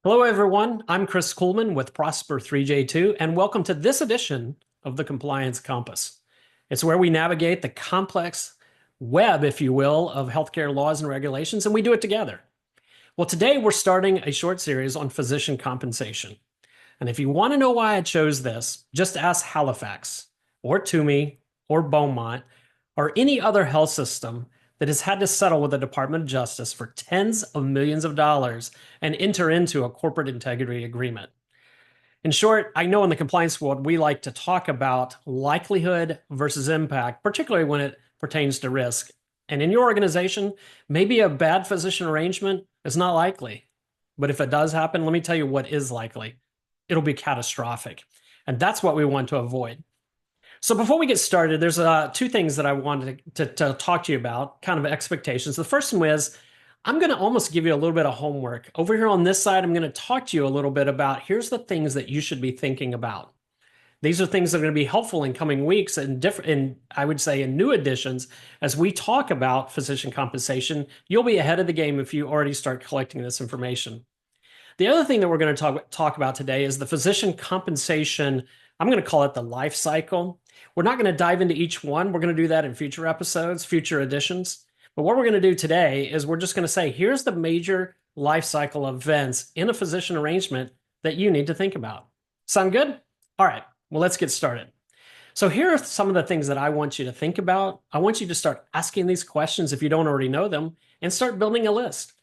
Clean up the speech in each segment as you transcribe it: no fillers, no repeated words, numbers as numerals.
Hello, everyone. I'm Chris Coolman with Prosper 3J2, and welcome to this edition of the Compliance Compass. It's where we navigate the complex web, if you will, of healthcare laws and regulations, and we do it together. Well, today we're starting a short series on physician compensation. And if you want to know why I chose this, just ask Halifax or Toomey or Beaumont or any other health system that has had to settle with the Department of Justice for tens of millions of dollars and enter into a corporate integrity agreement. In short, I know in the compliance world, we like to talk about likelihood versus impact, particularly when it pertains to risk. And in your organization, maybe a bad physician arrangement is not likely. But if it does happen, let me tell you what is likely. It'll be catastrophic. And that's what we want to avoid. So before we get started, there's two things that I wanted to talk to you about, kind of expectations. The first one is I'm going to almost give you a little bit of homework. Over here on this side, I'm going to talk to you a little bit about here's the things that you should be thinking about. These are things that are going to be helpful in coming weeks and I would say in new editions as we talk about physician compensation. You'll be ahead of the game if you already start collecting this information. The other thing that we're going to talk about today is the physician compensation. I'm going to call it the life cycle. We're not going to dive into each one. We're going to do that in future episodes, future editions. But what we're going to do today is we're just going to say, here's the major life cycle events in a physician arrangement that you need to think about. Sound good? All right, well, let's get started. So here are some of the things that I want you to think about. I want you to start asking these questions if you don't already know them and start building a list.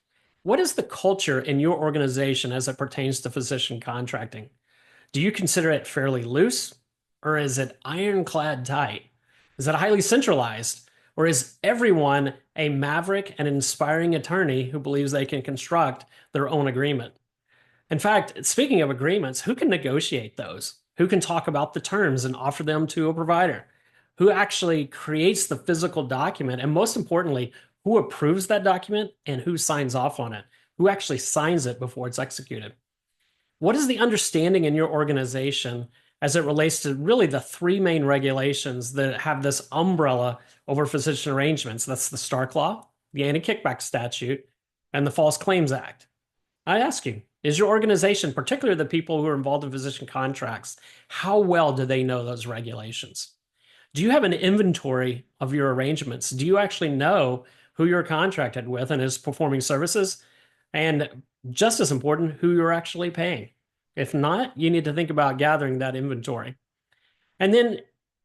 What is the culture in your organization as it pertains to physician contracting? Do you consider it fairly loose, or is it ironclad tight? Is it highly centralized, or is everyone a maverick and inspiring attorney who believes they can construct their own agreement? In fact, speaking of agreements, who can negotiate those? Who can talk about the terms and offer them to a provider? Who actually creates the physical document? And most importantly, who approves that document and who signs off on it? Who actually signs it before it's executed? What is the understanding in your organization as it relates to really the three main regulations that have this umbrella over physician arrangements? That's the Stark Law, the Anti-Kickback Statute, and the False Claims Act. I ask you, is your organization, particularly the people who are involved in physician contracts, how well do they know those regulations? Do you have an inventory of your arrangements? Do you actually know who you're contracted with and is performing services? And just as important, who you're actually paying. If not, you need to think about gathering that inventory. And then,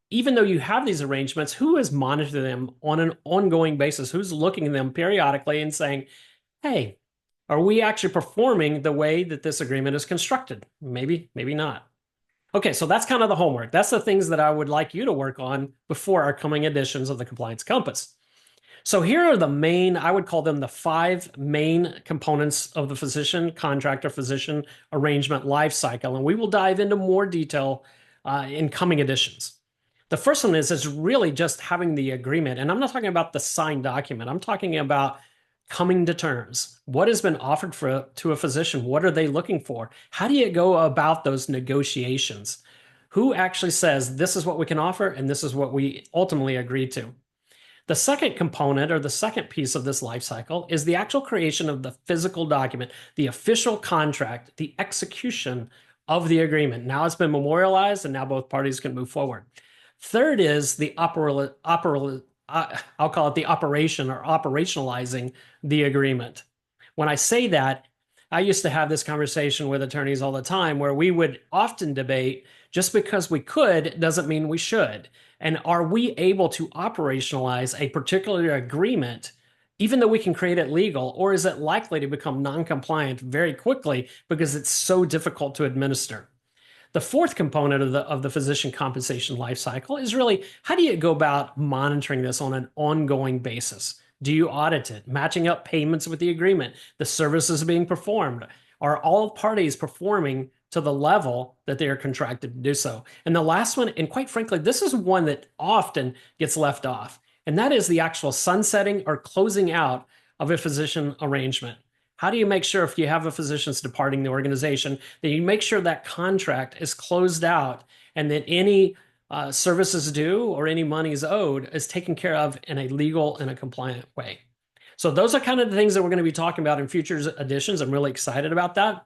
even though you have these arrangements, who is monitoring them on an ongoing basis? Who's looking at them periodically and saying, hey, are we actually performing the way that this agreement is constructed? Maybe, maybe not. Okay, so that's kind of the homework. That's the things that I would like you to work on before our coming editions of the Compliance Compass. So here are the main, I would call them the 5 main components of the physician contractor physician arrangement life cycle. And we will dive into more detail in coming editions. The first one is really just having the agreement. And I'm not talking about the signed document. I'm talking about coming to terms. What has been offered to a physician? What are they looking for? How do you go about those negotiations? Who actually says this is what we can offer and this is what we ultimately agree to? The second component or the second piece of this life cycle is the actual creation of the physical document, the official contract, the execution of the agreement. Now it's been memorialized and now both parties can move forward. Third is the I'll call it the operation or operationalizing the agreement. When I say that, I used to have this conversation with attorneys all the time where we would often debate just because we could doesn't mean we should. And are we able to operationalize a particular agreement even though we can create it legal, or is it likely to become non-compliant very quickly because it's so difficult to administer? The fourth component of the physician compensation life cycle is really how do you go about monitoring this on an ongoing basis? Do you audit it, matching up payments with the agreement, the services being performed? Are all parties performing to the level that they are contracted to do so? And the last one, and quite frankly, this is one that often gets left off, and that is the actual sunsetting or closing out of a physician arrangement. How do you make sure if you have a physician's departing the organization that you make sure that contract is closed out and that any services due or any money is owed is taken care of in a legal and a compliant way? So those are kind of the things that we're going to be talking about in future editions. I'm really excited about that.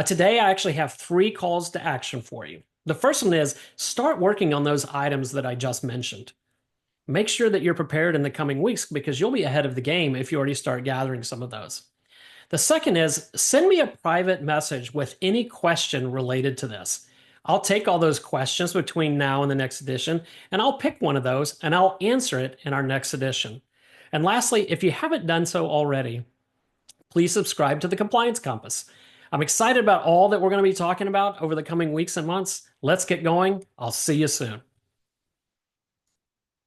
Today, I actually have 3 calls to action for you. The first one is start working on those items that I just mentioned. Make sure that you're prepared in the coming weeks because you'll be ahead of the game if you already start gathering some of those. The second is send me a private message with any question related to this. I'll take all those questions between now and the next edition, and I'll pick one of those and I'll answer it in our next edition. And lastly, if you haven't done so already, please subscribe to the Compliance Compass. I'm excited about all that we're going to be talking about over the coming weeks and months. Let's get going. I'll see you soon.